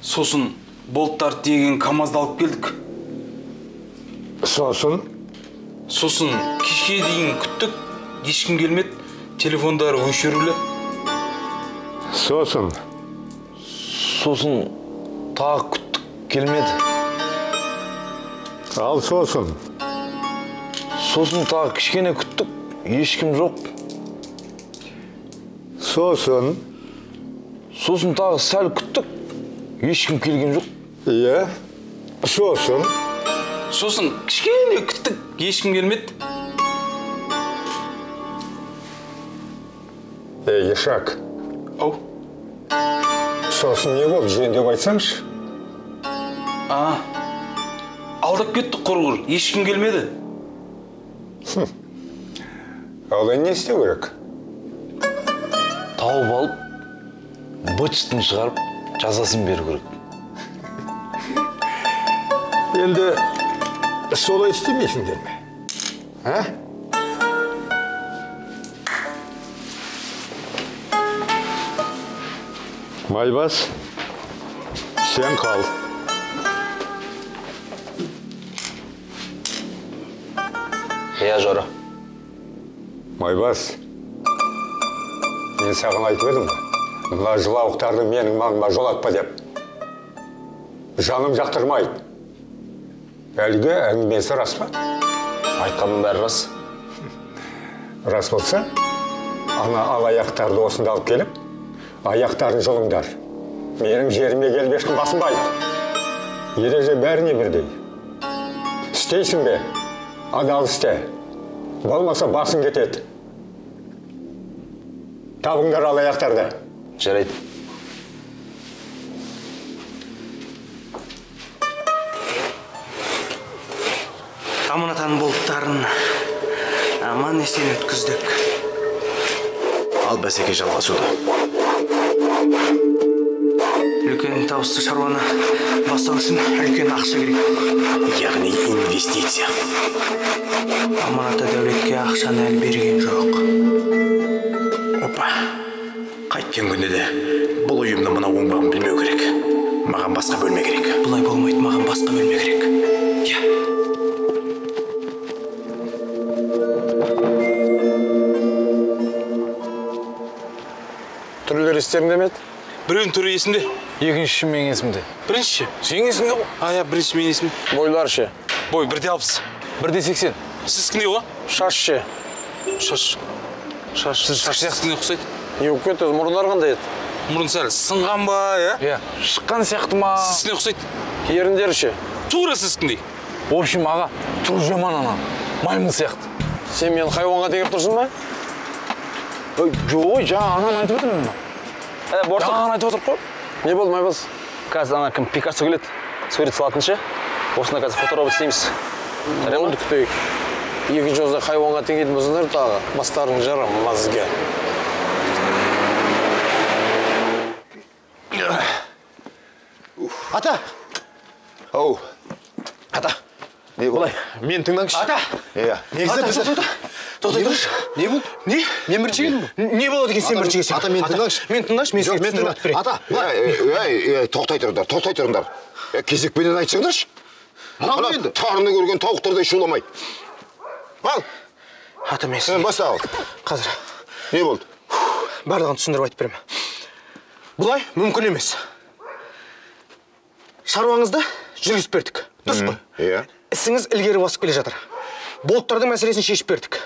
Сосын болттар деген КамАЗды алып келдік. Сосын кешке дейін күттік, ешкім келмеді, телефондары өшірулі. Сосын тағы күттік, келмеді. Ал сосын Тағы кішкене күттік, ешкім жоқ. Сосын Тағы сәл күттік, ешкім келген жоқ. Иә. Сосын кішкене күттік, ешкім келмеді. Ешак. Ау. Сосын не болды, жөндеп айтсаңшы? Алдап кеттік құрғыр, ешкім келмеді. Ал не істеу керек? Тауып алып, бычтын шығарып, жазасын беру керек. Енді солай істемейсіңдер ме? Майбас, сен қал. Иә, Жора. Майбас, мен саған айтып едім, мына жылауықтарды менің маңыма жолатпа деп. Жаным жақтырмайды. Әлгі әңгімесі рас па? Айтқанның бәрі рас. Рас болса, ана алаяқтарды осында алып келіп, аяқтарын жұлыңдар. Менің жеріме келіп ешкім басынбайды. Ереже бәріне бірдей. Істейсің бе? Адал істе. Болмаса басың кетеді. Табыңдар алаяқтарды. Жарайды. Аманатаның болттарын аман есен өткіздік. Ал бәсеке жалғасуда. Үлкен табысты шаруаны бастау үшін үлкен ақша керек. Яғни инвестиция. Аманата дәулетке ақшаны әлі берген жоқ. Опа. Қайткен күнде де бұл ұйымды мына оңбағын білмеу керек. Маған басқа бөлме керек. Бұлай болмайды, маған басқа бөлме керек. Иә. Түрлер естеріңде ме еді? Біреудің түрі есімде. Екінші мен есімде. Бірінші. Сен есімде ғой? Иә, бірінші мен есімде. Бойлар ше? Бой 1.60. 1.80. Сіз кімде ғой? Шаш ше? Шаш сияқты не ұқсайды? Не өкет өз мұрындар қандай еді? Мұрын сәл сынған ба, Иә. Шыққан сияқты ма? Сіз не ұқсайды? Еріндер ше? Тура сіз кімдей? В общем, аға, тұр жаман ана. Маймыл сияқты. Сен мені хайуанға тегіп тұрсың ба? Жой, жаңа анан айтып отырмын ба? Жаңа айтып отырып қой. Не болды, Майбас? Қазір ана кім Пикассо келеді, сурет салатын ше. Осында қазір фоторобот істейміз. Болды күтейік. Екі жозда хайуанға теңейтін болсыңдар тағы, бастарың жарамазға. Ата! Оу. Ата! Не болды? Мен тыңдаңшы. Ата! Негізі бізді... Тоқтай тұршы. Не болды? Не? Мен бірінші келдім бұл. Не болады екен сен бірінші келсең? Ата, мен тыңдаңшы. Мен тыңдашы, мен сізге түсіндіріп берейін. Ата! Тоқтай тұрыңдар. Кезекпенен айтсаңдаршы. Мынау енді? Тарыны көрген тауықтардай шуламайды. Ал! Ата, мен сізге... Баста ал. Қазір. Не болды? Барлығын түсіндіріп айтып беремін. Бұлай мүмкін емес. Шаруаңызды жүргізіп бердік. Дұрыс қой? Иә. Ісіңіз ілгері басып келе жатыр. Болттардың мәселесін шешіп бердік.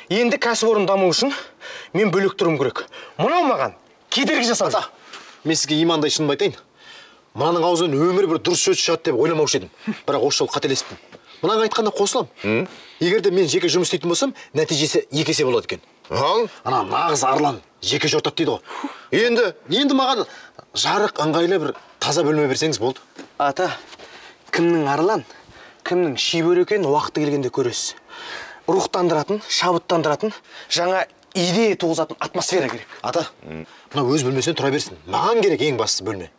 Енді кәсіпорын даму үшін мен бөлек тұруым керек. Мынау маған кедергі жасады. Мен сізге имандай шынымды айтайын. Мынаның аузынан өмір бір дұрыс сөз шығады деп ойламаушы едім. Бірақ осы жол қателестім. Мынаға айтқанда қосылам. Егер де мен жеке жұмыс істейтін болсам, нәтижесі 2 есе болады екен. Ал? Ана нағыз арлан жеке жортады дейді ғой. Енді маған жарық ыңғайлы бір таза бөлме берсеңіз болды. Ата, кімнің арлан, кімнің шибөр екенін уақыты келгенде көресіз. Рухтандыратын, шабыттандыратын, жаңа идея туғызатын атмосфера керек. Ата, мына өз бөлмесінен тұра берсін. Маған керек ең бастысы бөлме.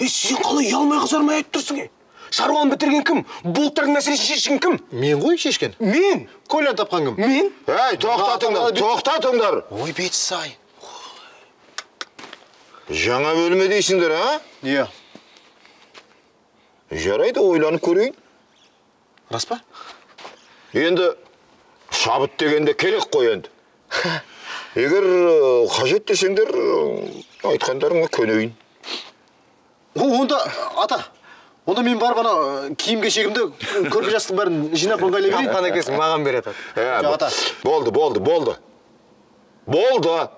Сен қалай ұялмай қызармай айтып тұрсың? Шаруаны бітірген кім? Болттардың мәселесін шешкен кім? Мен ғой шешкен. Мен? Колян тапқан кім? Мен? Тоқтатыңдар. Ой, бет сай. Жаңа бөлме дейсіңдер, а? Иә. Жарайды, ойланып көрейін. Рас па? Енді шабыт дегенде керек қой енді. Егер қажет десеңдер, айтқандарыңа көнейін. Онда, ата, онда мен барып ана киім-кешегімді, көрпе-жастықтың бәрін жинап ыңғайлай берейін. Тапқан екенсің, маған береді. Ата. Болды.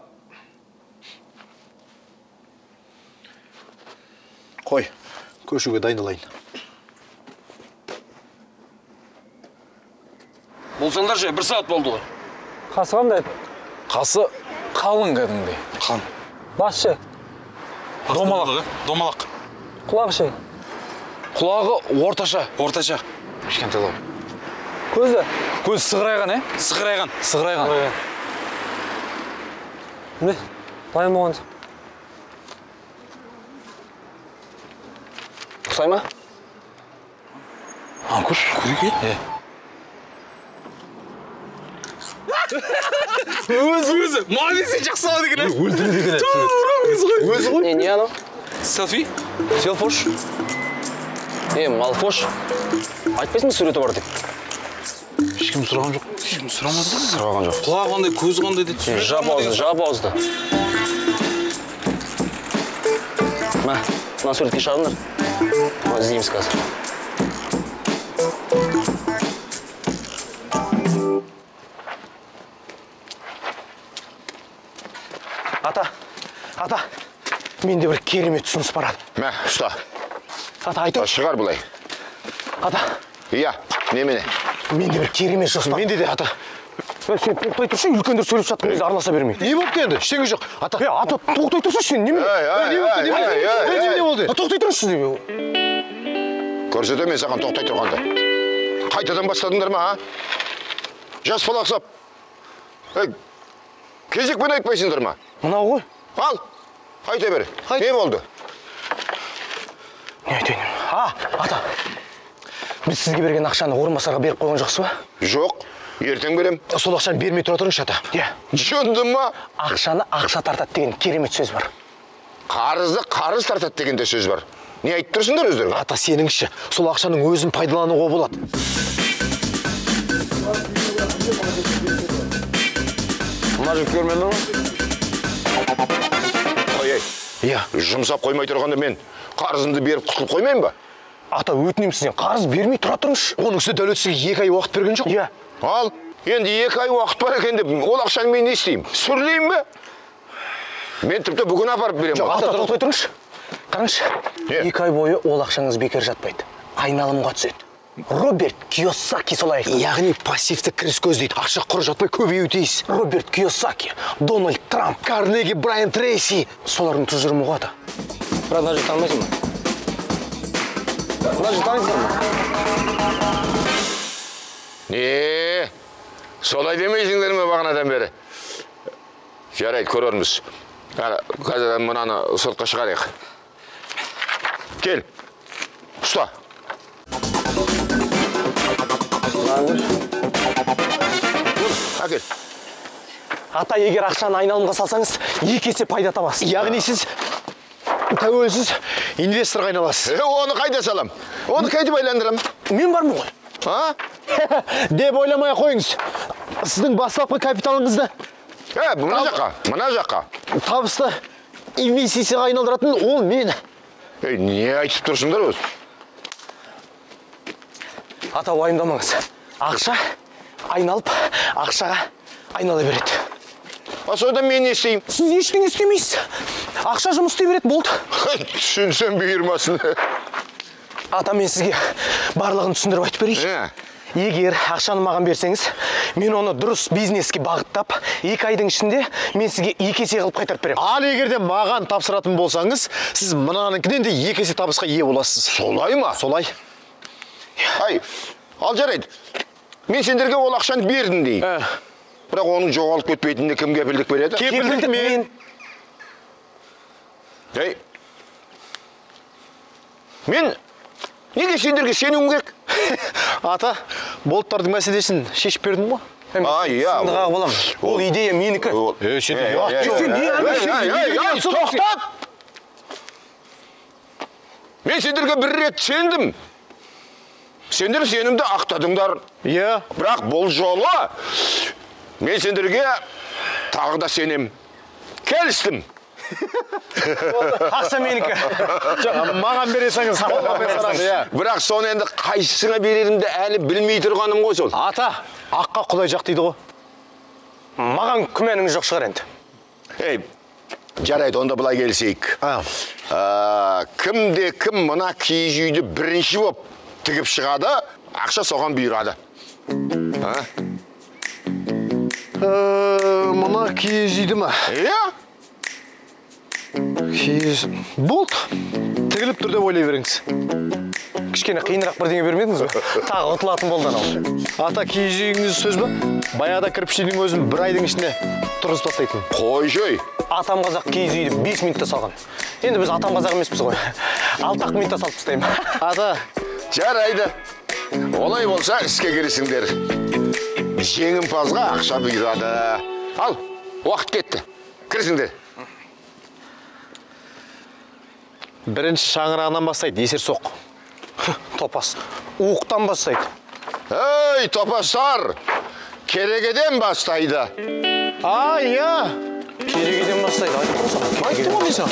Қой, көшуге дайындалайын. Болсаңдар же, 1 сағат болды ғой. Қасы қандай? Қасы қалың кәдімгідей. Қан. Бас ше? Домалақ. Құлағы ше? Құлағы орташа. Кішкентайлау. Көзі? Көз сығырайған, Сығырайған. Не? Дайын болған. Ұқсай ма? Анкуш, көрейік. Өзі. Маған десе жақсы ала деген. Өлтірді деген. Өзі ғой? Не анау? Селфи? Селфош? Малфош. Айтпайсың ба суреті бар деп? Ешкім сұраған жоқ. Сұраған жоқ. Құлағы қандай, көзі қандай деді. Жап ауызды. Мына суретке шығыңдар. Іздейміз қазір. Ата, менде бір керемет ұсыныс бар. Мә, ұста. Ата, айтып. Шығар бұлай. Ата. Иә, немене? Менде бір керемет жоспар. Менде де, ата. Сен тоқтай тұршы, үлкендер сөйлеп жатқан кезде араласа бермейді. Не болыпты енді? Ештеңе жоқ. Ата. Ата, тоқтай тұршы, сен неме? Не болды? Тоқтай тұршы деп. Көрсетем мен саған тоқтай тұрғанды. Қайтадан бастадыңдар ма, а? Жас бала ұқсап. Кезекпен айтпайсыңдар ма? Мынау ғой. Ал, айта бер. Не болды? Не айтайын? Ата. Біз сізге берген ақшаны орынбасарға беріп қойған жоқсыз ба? Жоқ, ертең берем. Сол ақшаны бермей тұра тұрыңызшы, ата. Иә. Жөндім ма? Ақшаны ақша тартады деген керемет сөз бар. Қарызды қарыз тартады деген де сөз бар. Не айтып тұрсыңдар өздеріңе? Ата, сеніңізші, сол ақшаның өзін пайдалануға болады. Мына жігіт көрмеді ме? Иә. Жұмсап қоймай тұрғанда мен қарызымды беріп құтылып қоймайын ба? Ата, өтінем сізден, қарыз бермей тұра тұрыңызшы. Оның үстіне дәулет сізге 2 ай уақыт берген жоқ? Иә. Ал, енді 2 ай уақыт бар екен деп, ол ақшаны мен не істеймін? Сүрлеймін бе? Мен тіпті бүгін апарып берем. Ата, тоқтай тұрыңызшы. Қараңызшы. 2 ай бойы ол ақшаңыз бекер жатпайды. Айналымға түседі. Роберт Кийосаки солай айтқан. Яғни пассивті кіріс көздейді. Ақша құр жатпай көбею тиіс. Роберт Кийосаки, Дональд Трамп, Карнеги, Брайан Трейси. солардың тұжырымы ғой, ата. Бірақ мына жігіт танымайсың ба? Мына жігіт танисыңдар ма? Не, солай демейсіңдер ме бағанадан бері? Жарайды, көрерміз. Қазір мынаны сотқа шығарайық. Кел, ұста. Әкел. Ата, егер ақшаны айналымға салсаңыз, 2 есе пайда табасыз. Яғни сіз тәуелсіз инвесторға айналасыз. Оны қайда салам? Оны қайда байландырам? Мен бармын ғой. А? Деп ойламай қойыңыз. Сіздің бастапқы капиталыңызды Мына жаққа. табысты инвестицияға айналдыратын ол мен. Не айтып тұрсыңдар өз? Ата, уайымдамаңыз. Ақша айналып, ақшаға айнала береді. Содан мен не істеймін? Сіз ештеңе істемейсіз. Ақша жұмыс істей береді, болды. Түсінсем бұйырмасын. Ата, мен сізге барлығын түсіндіріп айтып берейін. Егер ақшаны маған берсеңіз, мен оны дұрыс бизнеске бағыттап, 2 айдың ішінде мен сізге 2 есе қылып қайтарып беремін. Ал егер де маған тапсыратын болсаңыз, сіз мынаныңкіден де 2 есе табысқа ие боласыз. Солай ма? Солай. Ал жарайды. Мен сендерге ол ақшаны бердім дейін. Бірақ оның жоғалып кетпейтініне кім кепілдік береді? Кепілдік мен. Мен неге сендерге сенуім керек? Ата, болттардың мәселесін шешіп бердім ба? Иә. Ол идея менікі. Тоқтат! Мен сендерге бір рет сендім. Сендер сенімді ақтадыңдар. Иә. Бірақ бұл жолы мен сендерге тағы да сенем. Келістім. Ақша менікі. Маған бересіңіз, қолға берсаңыз, иә. Бірақ соны енді қайсысына берерімді әлі білмей тұрғаным ғой сол. Ата, аққа құдай жақ дейді ғой. Маған күмәнің жоқ шығар енді. Ей, жарайды, онда былай келісейік. Кім мына киіз үйді бірінші боп тігіп шығады, ақша соған бұйырады. Мына киіз үйді ма? Иә? Киіз... Болды. Тігіліп тұр деп ойлай беріңіз. Кішкене қиынырақ бірдеңе бермедіңіз бе? Тағы ұтылатын болды анау. Ата, киіз үйіңіз сөз бе? Баяғыда кірпішінің өзін бір айдың ішінде тұрғызып тастайтын. Қой жой. Атам қазақ киіз үйді 5 минутта салған. Енді біз атам қазақ емеспіз ғой. 6 минутта салып тастаймын. Ата, Жарайды. Олай болса іске кірісіңдер. Жеңімпазға ақша бұйырады. Ал, уақыт кетті. Кірісіңдер. бірінші шаңырағынан бастайды, есер соқ. Топас. Уықтан бастайды. Ей, топастар! Керегеден бастайды. Иә. Керегеден бастайды. Айтты ғой мен саған.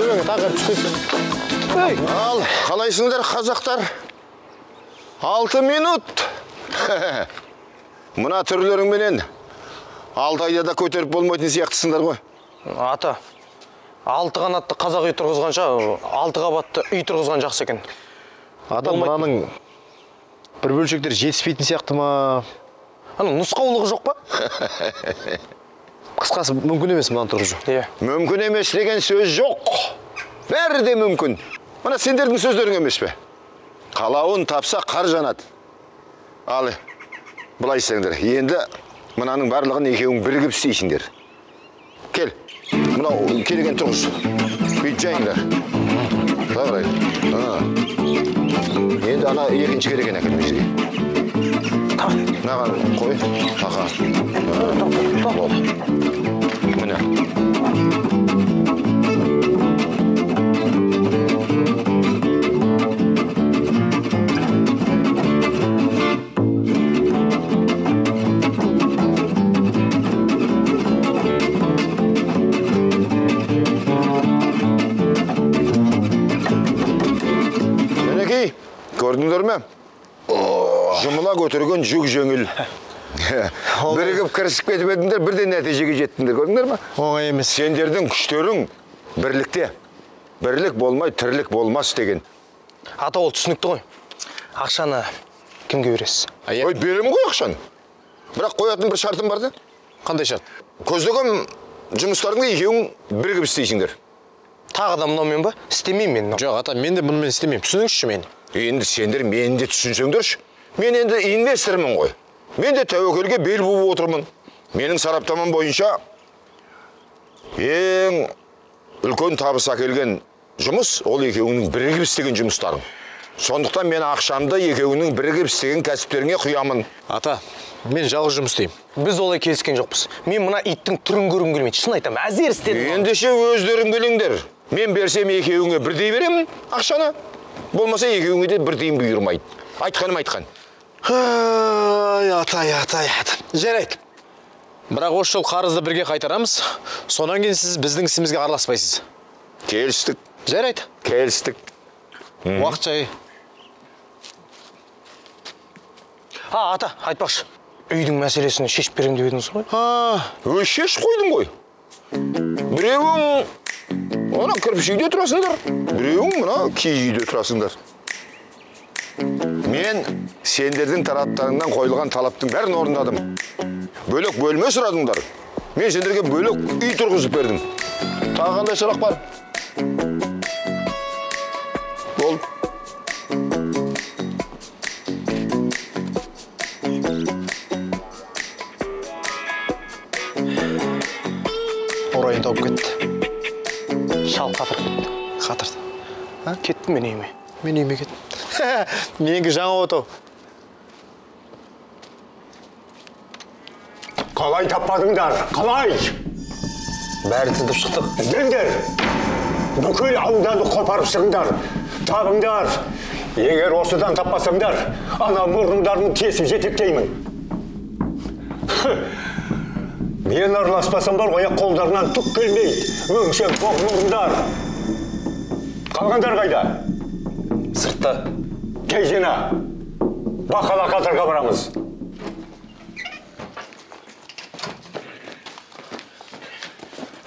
Төбеңе тағып түспейсің. Ал, қалайсыңдар қазақтар? 6 минут. Мұна түрлеріңменен 6 айда да көтеріп болмайтын сияқтысыңдар ғой. Ата, 6 қанатты қазақ үй тұрғызғанша 6 қабатты үй тұрғызған жақсы екен. Ата, мынаның бір бөлшектер жетіспейтін сияқты ма? Ана нұсқаулығы жоқ па? Қысқасы мүмкін емес мынаны тұрғызу. Иә. Мүмкін емес деген сөз жоқ. Бәрі де мүмкін. Мына сендердің сөздерің емес пе? Қалауын тапса қар жанады. Ал, былай істеңдер. Енді мынаның барлығын екеуің бірігіп істейсіңдер. Кел. Мынау келген тұрғыз. Бүйт жайыңдар. Тағырай. Енді ана екінші келеген әкел бізге. Мынаған қой. Тақа. Бол. Міне. Мінекей, көрдіңдер ме? Жұмыла көтерген жүк жеңіл. Бірігіп кірісіп кетіп едіңдер, бірден нәтижеге жеттіңдер, көрдіңдер ме? Оңай емес. Сендердің күштерің бірлікте. Бірлік болмай, тірлік болмас деген. Ата, ол түсінікті ғой. Ақшаны кімге бересіз? Ой, берем ғой ақшаны. Бірақ қоятын бір шартым бар да. Қандай шарт? Көздеген жұмыстарыңды екеуің бірігіп істейсіңдер. Тағы да мынаумен ба? Істемеймін мен. Жоқ, ата, мен де мұнымен істемеймін. Түсініңізші мені. Енді сендер мені де түсінсеңдерші. Мен енді инвестормын ғой. Мен де тәуекелге бел буып отырмын. Менің сараптамам бойынша ең үлкен табыс әкелген жұмыс ол екеуінің бірігіп істеген жұмыстарың. Сондықтан мен ақшамды екеуінің бірігіп істеген кәсіптеріңе құямын. Ата, мен жалғыз жұмыс істеймін. Біз олай келіскен жоқпыз. Мен мына иттің түрін көргім келмейді. Шын айтамын, әзер істедім. Ендеше өздерің келіңдер. Мен берсем екеуіңе бірдей беремін ақшаны. Болмаса екеуіңе де бірдейін бұйырмайды. Айтқаным айтқан. Атай. Жарайды. Бірақ осы жол қарызды бірге қайтарамыз. Сонан кейін сіз біздің ісімізге араласпайсыз. Келістік. Жарайды. Келістік. Уақыт жай. Ата, айтпақшы. Үйдің мәселесін шешіп берем деп едіңіз ғой? Шешіп қойдым ғой. Біреуің ана кірпіш үйде тұрасыңдар, біреуің мына киіз үйде тұрасыңдар. Мен сендердің тараптарыңнан қойылған талаптың бәрін орындадым. Бөлек бөлме сұрадыңдар. Мен сендерге бөлек үй тұрғызып бердім. Тағы қандай сұрақ бар? Бол. Орайын тауып кетті. Шал қатырып кетті. Қатырды. Кетті мен үйіме. Мен үйіме кеттім. Менікі жаңа отау. Қалай таппадыңдар? Қалай? Бәрін тінтіп шықтық. Іздеңдер. Бүкіл ауданды қопарып шығыңдар. Табыңдар. Егер осыдан таппасаңдар, ана мұрныңдарын тесіп жетектеймін. Мен араласпасам бар ғой, қолдарынан түк келмейді. Өңшең тоқ мұрындар. Қалғандар қайда? Сыртта. Тезена. Бақала қатарға барамыз.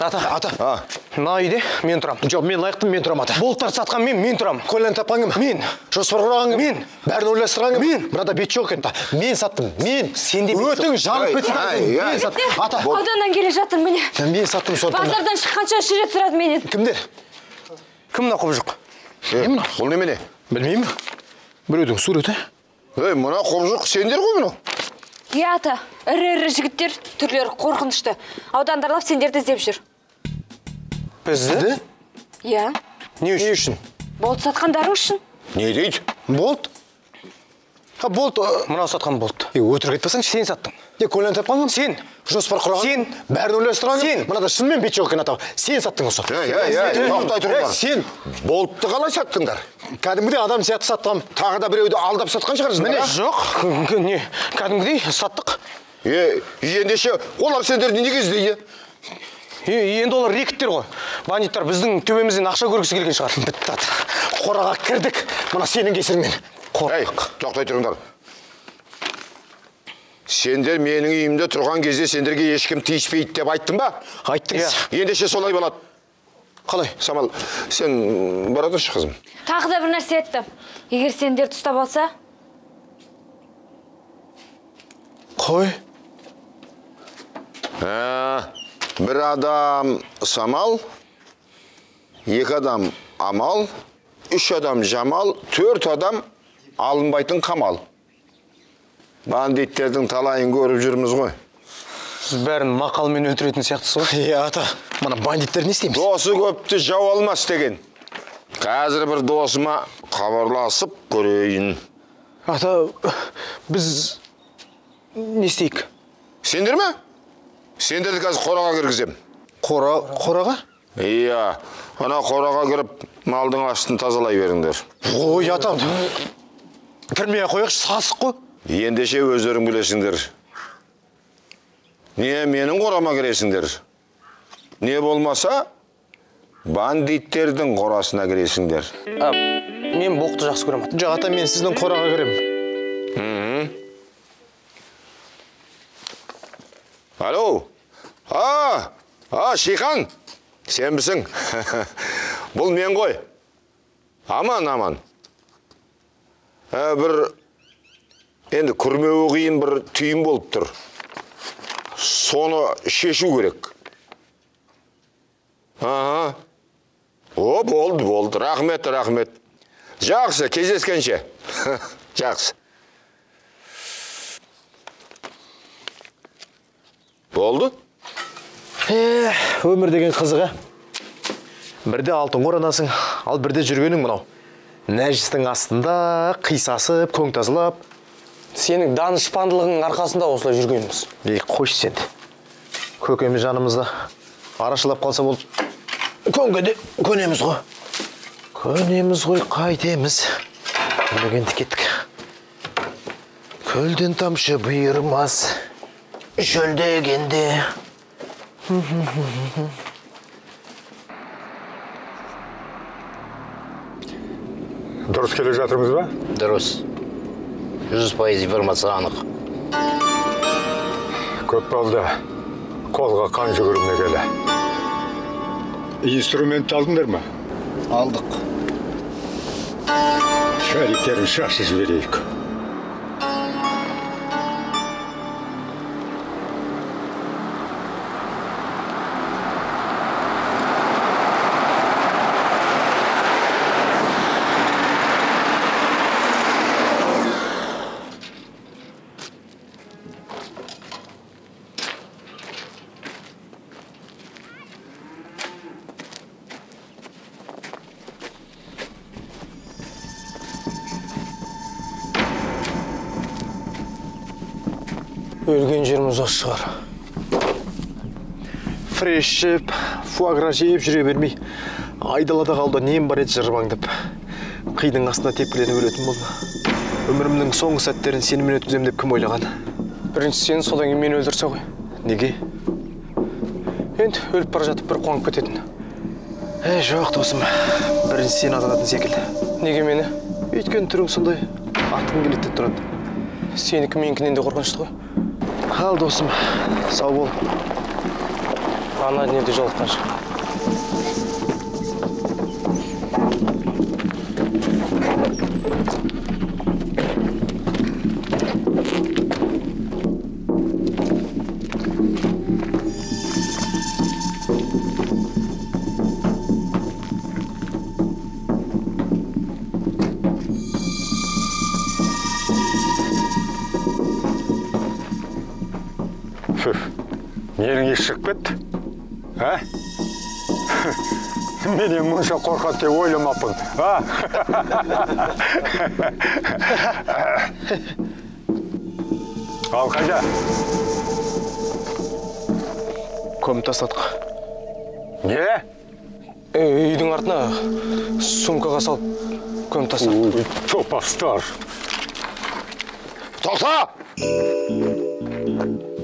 Ата, А, мына үйде мен тұрам. Жоқ, мен лайықтым, мен тұрам ата. Болттар сатқан мен тұрам. Көлен тапқан кім? Мен. Жоспар құрған кім? Мен. Бәрін ойластырған кім? Мен. Мынада бет жоқ екен. Мен саттым, мен. Сен де бет жоқ. Өтің жанып Ай, кетсін. ай, Мен ай. саттым. Ата, Ауданнан келе жатыр міне. мен саттым сондықтан. Базардан шыққанша шірет сұрады менен. Кімдер? Кім мына құбыжық? бұл немене? Білмеймін. Біреудің суреті. Мына қобжық сендер ғой мынау. Иә ата, ірі жігіттер, түрлері қорқынышты. Аудандарлап сендерді іздеп жүр. Бізді? Иә, Не үшін? болт сатқандарың үшін. Не дейді? Болт? Болт. Мынау сатқан болды. Өтірік айтпасаңшы. Сен саттың. Көлен тапқан кім? Сен. Жоспар құрған. Сен. Бәрін ойластырған кім? Сен. Мынада шынымен бет жоқ екен ата. Сен саттың осы. Тоқтай тұрыңдар. Сен. Болтты қалай саттыңдар? Кәдімгідей адам сияқты сатқам. Тағы да біреуді алдап сатқан шығарсыңдар. Міне, а? жоқ. Не, кәдімгідей саттық. Ендеше олар сендерді неге іздейді? Енді олар рекеттер ғой. Бандиттар біздің төбемізден ақша көргісі келген шығар. Бітті ата. Қораға кірдік. Мына сенің кесіріңмен. Тоқтай тұрыңдар. Сендер менің үйімде тұрған кезде сендерге ешкім тиіспейді деп айттың ба? Айттыңыз. Ендеше солай болады. Қалай? Самал, сен бара тұршы қызым. Тағы да бір нәрсе еттім. Егер сендерді ұстап алса, Қой. Бір адам Самал, екі адам Амал, үш адам Жамал, төрт адам алынбайтын Қамал. Бандиттердің талайын көріп жүрміз ғой. Сіз бәрін мақалмен өлтіретін сияқтысыз ғой. Ата, мына бандиттер не істейміз? Досы көпті жау алмас деген. Қазір бір досыма хабарласып көрейін. Ата, біз не істейік? Сендер ме? Сендерді қазір қораға кіргізем. Қораға? Иә, ана қораға кіріп, малдың астын тазалай беріңдер. Ой, ата, кірмей қояқшы, сасық қой. Ендеше өздерің білесіңдер. Не менің қорама кіресіңдер? Не болмаса, бандиттердің қорасына кіресіңдер. Мен боқты жақсы көрем ата. Жоқ, ата, мен сіздің қораға кірем. Алло? Шихан, сен бісің? Бұл мен ғой. Аман. Енді күрмеуі қиын бір түйін болып тұр. Соны шешу керек. Болды. Рахмет. Жақсы, кездескенше. Жақсы. Болды? Өмір деген қызыға. Бірде алтын қоранасың, ал бірде жүргенің мынау. Нәжістің астында қисасып, көң тазылап. Сенің данышпандылығың арқасында осылай жүргеніміз. Қойшы сен. Көкеміз жанымызда. Арашылап қалса болды. Көнгеде көнеміз ғой, қайтеміз. Көнгенді кеттік. Көлден тамшы бұйырмас. Жөлдегенде. Дұрыс келе жатырмыз ба? Дұрыс. 100% информация анық. Көп болды. Қолға қан жүгірмей келе. Инструмент алдыңдар ма? Алдық. Шариктерін шашып жіберейік. Өлген жеріміз осы шығар. Фреш жеп, фуагра жеп жүре бермей. Айдалада қалды нем бар еді жырбаңдап. Қидың астына тепкіленіп өлетін болды. Өмірімнің соңғы сәттерін сенімен өткізем деп кім ойлаған? Бірінші сені, содан кейін мені өлтірсе ғой. Неге? Енді өліп бара жатып бір қуанып кететін. Жоқ досым, бірінші сені атанатын секілді. Неге мені? Өйткен түрің сондай, атқың келеді деп тұрады. Сенікі менікінен де қорқынышты ғой. Ал досым, сау бол. Ана дүниеде жолыққанша. Нерің еш шығып кетті? Ә? Менен мұнша қорқады деп ойламаппын. Ал қайда? Көміп тастадық. Не? Үйдің артына сумкаға салып көміп тастадық. Топастар. Тоқта!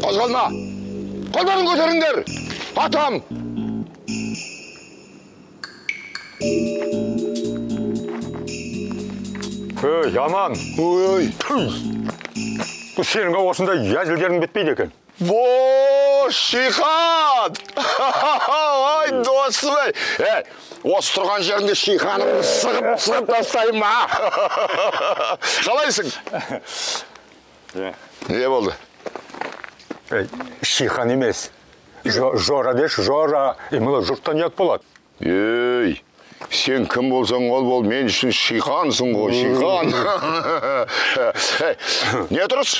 Қозғалма! Қолдарын көтеріңдер! Атам! Ей, аман! Ой! Бұл сенің осындай әзілдерің бітпейді екен. Шихан! Ой, досым ей! Осы тұрған жерінде шиханымды сығып тастайын ма? Қалайсың? Не болды? Шихан емес. Жора деші, жора. Емілі жұрттан ят болады. Ей, сен кім болсаң ол бол, мен үшін шихансың ғой, шихан. Не тұрыс?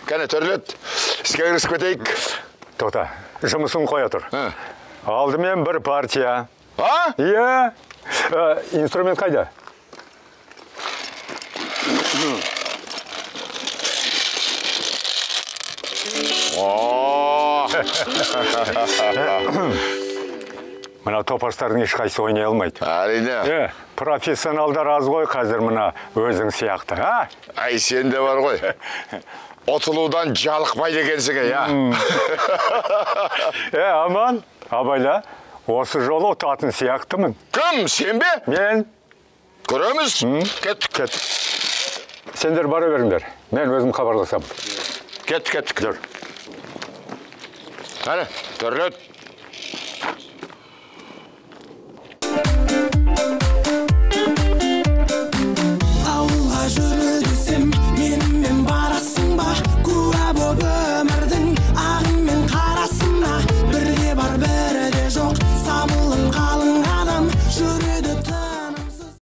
Кәне төрлет, іске кірісіп кетейік. Тоқта, жұмысын қоя тұр. Алдымен бір партия. А? Иә. Инструмент қайда? Мына топастардың ешқайсы ойнай алмайды. Әрине. Профессионалдар аз ғой қазір мына өзің сияқты. Ай, сен де бар ғой. Отылудан жалықпайды екенсің, Аман, абайла, осы жолы ұтатын сияқтымын. Кім, сен бе? Мен. Көреміз? Кеттік. Сендер бара беріңдер. Мен өзім хабарласам. Кеттік. Кәне, төрлет.